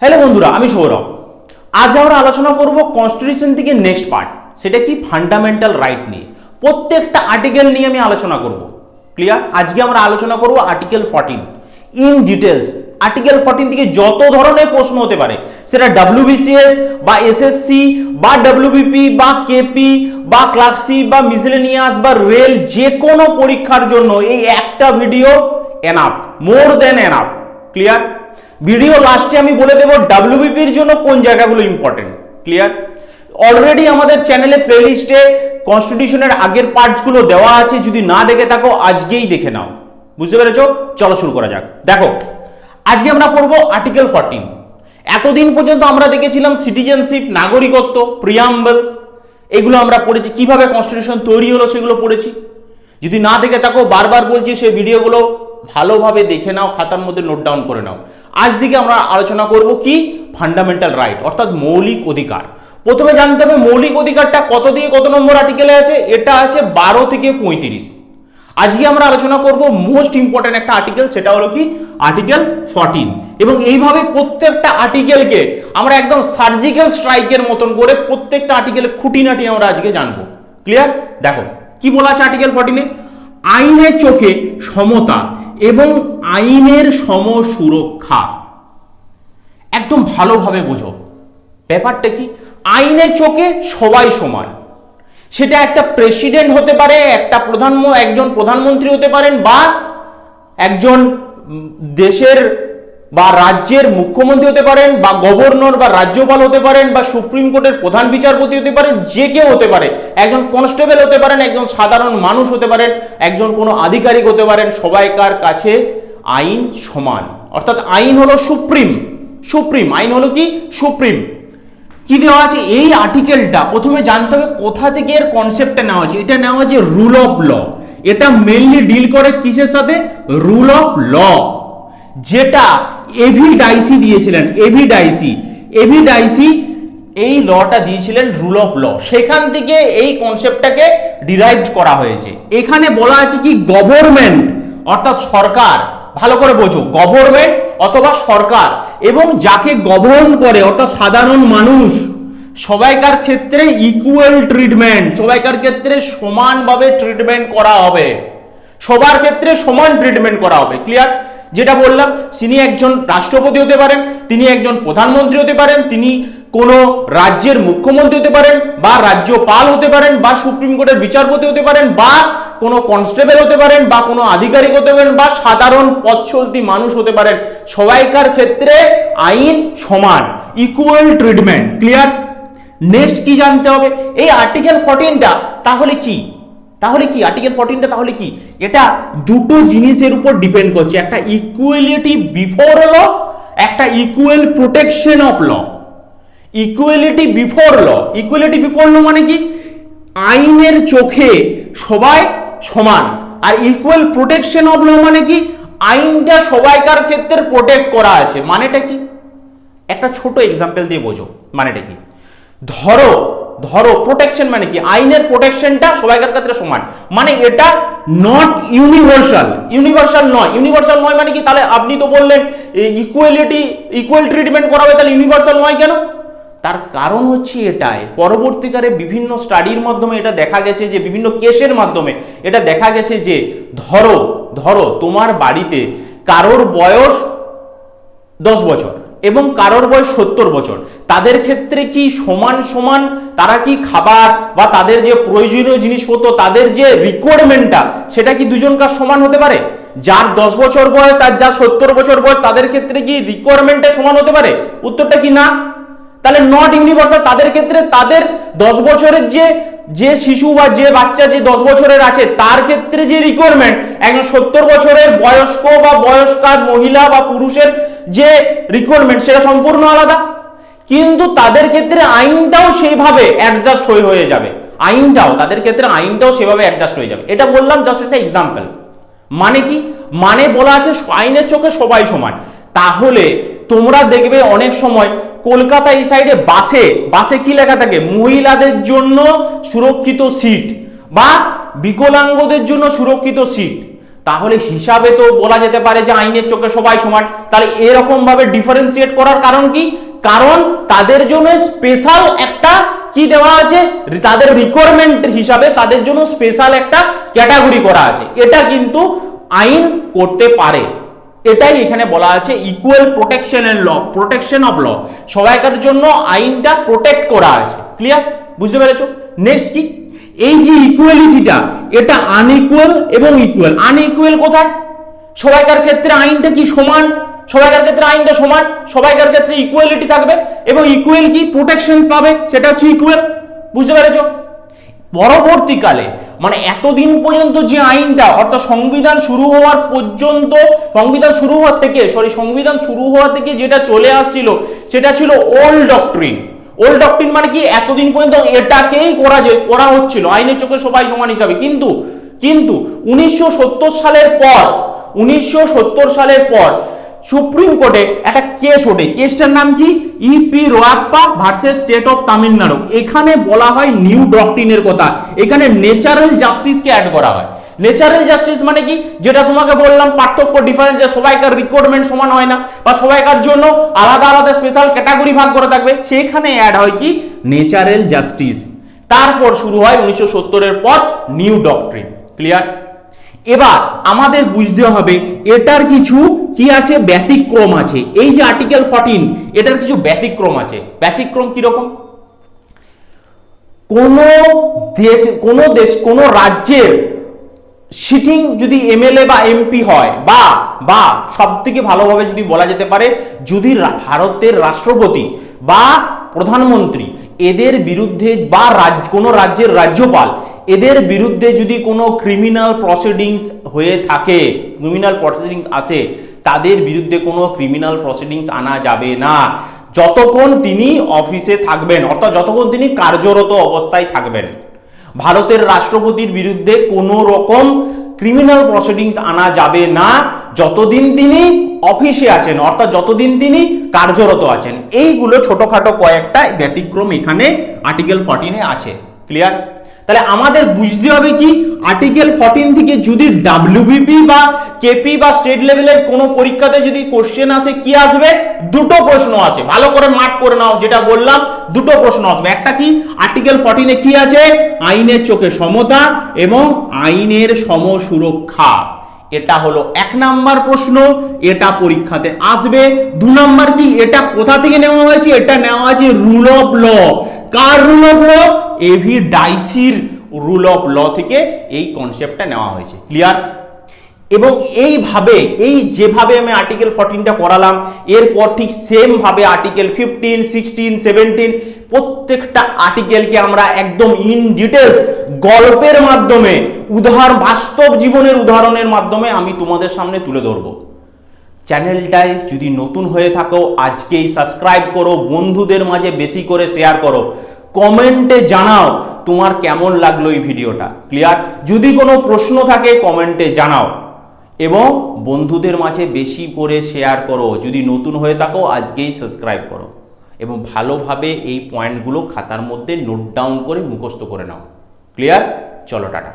Hello বন্ধুরা, আমি সৌরভ। আজ আমরা আলোচনা করব কনস্টিটিউশন থেকে নেক্সট পার্ট, সেটা কি ফান্ডামেন্টাল রাইট নিয়ে। প্রত্যেকটা আর্টিকেল নিয়ে আমি আলোচনা করব। ক্লিয়ার? আজকে আমরা আলোচনা করব আর্টিকেল 14 ইন ডিটেলস। আর্টিকেল 14 থেকে যত ধরনের প্রশ্ন হতে পারে, সেটা ডব্লিউবিসিএস বা এসএসসি বা ডব্লিউবিপি বা কেপি বা ক্লার্কশিপ বা মিসেলেনিয়াস বা রেল, যে কোনো পরীক্ষার জন্য এই একটা ভিডিও এনাফ, মোর দেন এনাফ। ক্লিয়ার? ভিডিও লাস্টে আমি বলে দেব ডব্লিউবিপির জন্য কোন জায়গাগুলো ইম্পর্টেন্ট। ক্লিয়ার? অলরেডি আমাদের চ্যানেলে প্লেলিস্টে কনস্টিটিউশনের আগের পার্টসগুলো দেওয়া আছে, যদি না দেখে থাকো আজকেই দেখে নাও। বুঝতে পেরেছো? চলো শুরু করা যাক। দেখো, আজকে আমরা পড়বো আর্টিকেল 14। এতদিন পর্যন্ত আমরা দেখেছিলাম সিটিজেনশিপ, নাগরিকত্ব, প্রিয়াম্বল, এগুলো আমরা পড়েছি, কিভাবে কনস্টিটিউশন তৈরি হলো সেগুলো পড়েছি। যদি না দেখে থাকো, বারবার বলছি, সেই ভিডিওগুলো ভালোভাবে দেখে নাও, খাতার মধ্যে নোট ডাউন করে নাও। আজ থেকে আমরা আলোচনা করব কি ফান্ডামেন্টাল রাইট, অর্থাৎ মৌলিক অধিকার। প্রথমে জানতে হবে মৌলিক অধিকারটা কত থেকে কত নম্বর আর্টিকেলে আছে। এটা আছে 12 থেকে 35। আজকে আমরা আলোচনা করব মোস্ট ইম্পর্টেন্ট একটা আর্টিকেল, সেটা হলো কি আর্টিকেল 14। এবং এইভাবে প্রত্যেকটা আর্টিকেলকে আমরা একদম সার্জিক্যাল স্ট্রাইকের মতন করে প্রত্যেকটা আর্টিকেলে খুঁটিনাটি আমরা আজকে জানবো। ক্লিয়ার? দেখো কি বলা আছে আর্টিকেল 14-এ। আইনের চোখে সমতা এবং আইনের সমসুরক্ষা। একদম ভালোভাবে বোঝো ব্যাপারটা কি। আইনের চোখে সবাই সমান। সেটা একটা প্রেসিডেন্ট হতে পারে, একজন প্রধানমন্ত্রী হতে পারেন, বা একজন দেশের বা রাজ্যের মুখ্যমন্ত্রী হতে পারেন, বা গভর্নর বা রাজ্যপাল হতে পারেন, বা সুপ্রিম কোর্টের প্রধান বিচারপতি হতে পারেন, যে কেউ হতে পারে, একজন কনস্টেবল হতে পারেন, একজন সাধারণ মানুষ হতে পারেন, একজন কোনো আধিকারিক হতে পারেন। সবাইকার কাছে আইন সমান, অর্থাৎ আইন হলো সুপ্রিম। আইন হলো কি সুপ্রিম। কি দেওয়া আছে এই আর্টিকেলটা? প্রথমে জানতে হবে কোথা থেকে এর কনসেপ্টটা নেওয়া আছে। এটা নেওয়া আছে রুল অফ ল। এটা মেইনলি ডিল করে কিসের সাথে? রুল অফ ল, যেটা এভি ডাইসি দিয়েছিলেন। এভি ডাইসি এই লটা দিয়েছিলেন, রুল অফ ল। সেখান থেকে এই কনসেপ্টটাকে ডিরাইভ করা হয়েছে। এখানে বলা আছে কি গভর্নমেন্ট, অর্থাৎ সরকার। ভালো করে বোঝো, গভর্নমেন্ট অথবা সরকার এবং যাকে গভর্ন করে, অর্থাৎ সাধারণ মানুষ, সবাইকার ক্ষেত্রে ইকুয়াল ট্রিটমেন্ট, সবাইকার ক্ষেত্রে সমানভাবে ট্রিটমেন্ট করা হবে। সবার ক্ষেত্রে সমান ট্রিটমেন্ট করা হবে। ক্লিয়ার? যেটা বললাম, তিনি একজন রাষ্ট্রপতি হতে পারেন, তিনি একজন প্রধানমন্ত্রী হতে পারেন, তিনি কোনো রাজ্যের মুখ্যমন্ত্রী হতে পারেন, বা রাজ্যপাল হতে পারেন, বা সুপ্রিম কোর্টের বিচারপতি হতে পারেন, বা কোনো কনস্টেবল হতে পারেন, বা কোনো আধিকারিক হতে পারেন, বা সাধারণ পথ চলতি মানুষ হতে পারেন। সবাইকার ক্ষেত্রে আইন সমান, ইকুয়াল ট্রিটমেন্ট। ক্লিয়ার? নেক্সট কি জানতে হবে এই আর্টিকেল 14টা তাহলে কি? আর্টিকেল 14টা তাহলে কি? এটা দুটো জিনিসের উপর ডিপেন্ড করছে, একটা ইকুয়ালিটি বিফোর ল, একটা equal protection of law. Equality before law মানে কি? আইনের চোখে সবাই সমান। আর ইকুয়াল প্রোটেকশন অফ ল মানে কি? আইনটা সবাইকার ক্ষেত্রে প্রোটেক্ট করা আছে। মানেটা কি? একটা ছোট এক্সাম্পল দিয়ে বোঝো মানেটা কি। ধরো প্রোটেকশন মানে কি? আইনের প্রোটেকশনটা সবাইকার ক্ষেত্রে সমান, মানে এটা নট ইউনিভার্সাল নয় মানে কি? তাহলে আপনি তো বললেন ইকুয়াল ট্রিটমেন্ট করা হবে, তাহলে ইউনিভার্সাল নয় কেন? তার কারণ হচ্ছে এটাই, পরবর্তীকালে বিভিন্ন স্টাডির মাধ্যমে এটা দেখা গেছে যে, বিভিন্ন কেসের মাধ্যমে এটা দেখা গেছে যে, ধরো তোমার বাড়িতে কারোর বয়স 10 বছর এবং কারোর বয়স 70 বছর। তাদের ক্ষেত্রে কি সমান তারা কি খাবার বা তাদের যে প্রয়োজনীয় জিনিসপত্র, তাদের যে রিকোয়ারমেন্টটা, সেটা কি দুজনকার সমান হতে পারে? যার 10 বছর বয়স আর যার 70 বছর বয়স, তাদের ক্ষেত্রে কি রিকোয়ারমেন্টটা সমান হতে পারে? উত্তরটা কি না। তাহলে নট ইউনিভার্সাল। তাদের ক্ষেত্রে তাদের 10 বছরের যে শিশু বা যে বাচ্চা যে 10 বছরের আছে, তার ক্ষেত্রে যে রিকোয়ারমেন্ট, একজন 70 বছরের বয়স্ক বা বয়স্কার মহিলা বা পুরুষের যে রিকোয়ারমেন্ট, সেটা সম্পূর্ণ আলাদা। কিন্তু তাদের ক্ষেত্রে আইনটাও সেইভাবে অ্যাডজাস্ট হয়ে যাবে। তাদের ক্ষেত্রে আইনটাও সেভাবে অ্যাডজাস্ট হয়ে যাবে। এটা বললাম জাস্ট একটা এক্সাম্পল। মানে কি? মানে বলা আছে আইনের চোখে সবাই সমান। তাহলে তোমরা দেখবে অনেক সময় কলকাতা এই সাইডে বাসে কি লেখা থাকে? মহিলাদের জন্য সুরক্ষিত সিট বা বিকলাঙ্গদের জন্য সুরক্ষিত সিট, তাহলে হিসাবে তো বলা যেতে পারে যে আইনের চোখে সবাই সমান। তাহলে এরকম ভাবে ডিফারেন্সিয়েট করার কারণ কি? কারণ তাদের জন্য স্পেশাল একটা কি দেওয়া আছে, তাদের রিকোয়ারমেন্ট হিসাবে তাদের জন্য স্পেশাল একটা ক্যাটাগরি করা আছে। এটা কিন্তু আইন করতে পারে, এটাই এখানে বলা আছে equal protection and law, protection of law, সবাইকার জন্য আইনটা প্রোটেক্ট করা আছে। ক্লিয়ার? বুঝতে পেরেছো? নেক্সট কি, এই যে ইকুয়ালিটিটা, এটা আনইকুয়াল এবং ইকুয়াল। আনইকুয়াল কোথায়? সবাইকার ক্ষেত্রে আইনটা কি সমান, সবাইকার ক্ষেত্রে আইনটা সমান, সবাইকার ক্ষেত্রে ইকুয়ালিটি থাকবে এবং ইকুয়াল কি প্রোটেকশন পাবে, সেটা হচ্ছে ইকুয়াল। বুঝতে পেরেছো? পরবর্তীকালে মানে এতদিন পর্যন্ত যে আইনটা, অর্থাৎ সংবিধান শুরু হওয়ার পর্যন্ত, সংবিধান শুরু হওয়া থেকে যেটা চলে আসছিল সেটা ছিল ওল্ড ডক্ট্রিন। ওল্ড ডক্ট্রিন মানে কি? এতদিন পর্যন্ত এটাকেই করা হচ্ছিল আইনের চোখে সবাই সমান হিসাবে। কিন্তু 1970 সালের পর সুপ্রিম কোর্টে একটা কেস ওঠে। কেসটার নাম কি? EP Royappa versus state of Tamil Nadu. এখানে বলা হয় নিউ ডক্ট্রিনের কথা, এখানে ন্যাচারাল জাস্টিসকে অ্যাড করা হয়। ন্যাচারাল জাস্টিস মানে কি? যেটা তোমাকে বললাম পার্থক্য, ডিফারেন্স, যে সবাইকার রিকোয়ারমেন্ট সমান হয় না বা সবাইকার জন্য আলাদা আলাদা স্পেশাল ক্যাটাগরি ভাগ করে থাকবে, সেখানে অ্যাড হয় কি? Natural justice. তারপর শুরু হয় 1970 পর নিউ ডক্ট্রিন। ক্লিয়ার? এবার আমাদের বুঝতে হবে এটার কিছু কি আছে, ব্যতিক্রম আছে। এই যে আর্টিকেল 14, এটার কিছু ব্যতিক্রম আছে। ব্যতিক্রম কিরকম? কোন রাজ্যের সিটিং যদি এমএলএ বা এমপি হয়, বা সব থেকে ভালোভাবে যদি বলা যেতে পারে, যদি ভারতের রাষ্ট্রপতি বা প্রধানমন্ত্রী এদের বিরুদ্ধে বা কোনো রাজ্যের রাজ্যপাল এদের বিরুদ্ধে যদি কোনো ক্রিমিনাল প্রসিডিংস হয়ে থাকে, ক্রিমিনাল প্রসিডিংস আছে, তাদের বিরুদ্ধে কোনো ক্রিমিনাল প্রসিডিংস আনা যাবে না যতক্ষণ তিনি অফিসে থাকবেন, অর্থাৎ যতক্ষণ তিনি কার্যরত অবস্থায় থাকবেন। ভারতের রাষ্ট্রপতির বিরুদ্ধে কোনো রকম ক্রিমিনাল প্রসিডিংস আনা যাবে না যতদিন তিনি অফিসে আছেন, অর্থাৎ যতদিন তিনি কার্যরত আছেন। এইগুলো ছোটখাটো কয়েকটা ব্যতিক্রম এখানে আর্টিকেল 14 আছে। ক্লিয়ার? তাহলে আমাদের বুঝতে হবে কি, আর্টিকেল 14 থেকে যদি ডাব্লিউবিপি বা কেপি বা স্টেট লেভেলের কোনো পরীক্ষাতে যদি কোশ্চেন আসে, কি আসবে? দুটো প্রশ্ন আছে, ভালো করে মার্ক করে নাও। যেটা বললাম, দুটো প্রশ্ন আসবে। একটা কি, আর্টিকেল 14 কি আছে? আইনের চোখে সমতা এবং আইনের সমসুরক্ষা। এটা হলো 1 নাম্বার প্রশ্ন, এটা পরীক্ষাতে আসবে। 2 নাম্বার কি, এটা কোথা থেকে নেওয়া হয়েছে? এটা নেওয়া হয়েছে রুল অফ ল। কার রুল অফ ল? এভি ডাইসির রুল অফ ল থেকে এই কনসেপ্টটা নেওয়া হয়েছে। ক্লিয়ার? এবং এইভাবে, এই যেভাবে আমি আর্টিকেল 14টা করালাম, এরপর ঠিক সেম ভাবে আর্টিকেল 15, 16, 17 প্রত্যেকটা আর্টিকেলকে আমরা একদম ইন ডিটেলস গল্পের মাধ্যমে, বাস্তব জীবনের উদাহরণের মাধ্যমে আমি তোমাদের সামনে তুলে ধরবো। চ্যানেলটায় যদি নতুন হয়ে থাকো, আজকেই সাবস্ক্রাইব করো, বন্ধুদের মাঝে বেশি করে শেয়ার করো, কমেন্টে জানাও তোমার কেমন লাগলো এই ভিডিওটা। ক্লিয়ার? যদি কোনো প্রশ্ন থাকে কমেন্টে জানাও এবং বন্ধুদের মাঝে বেশি করে শেয়ার করো। যদি নতুন হয়ে থাকো আজকেই সাবস্ক্রাইব করো এবং ভালোভাবে এই পয়েন্টগুলো খাতার মধ্যে নোট ডাউন করে মুখস্থ করে নাও। ক্লিয়ার? চলো টাটা।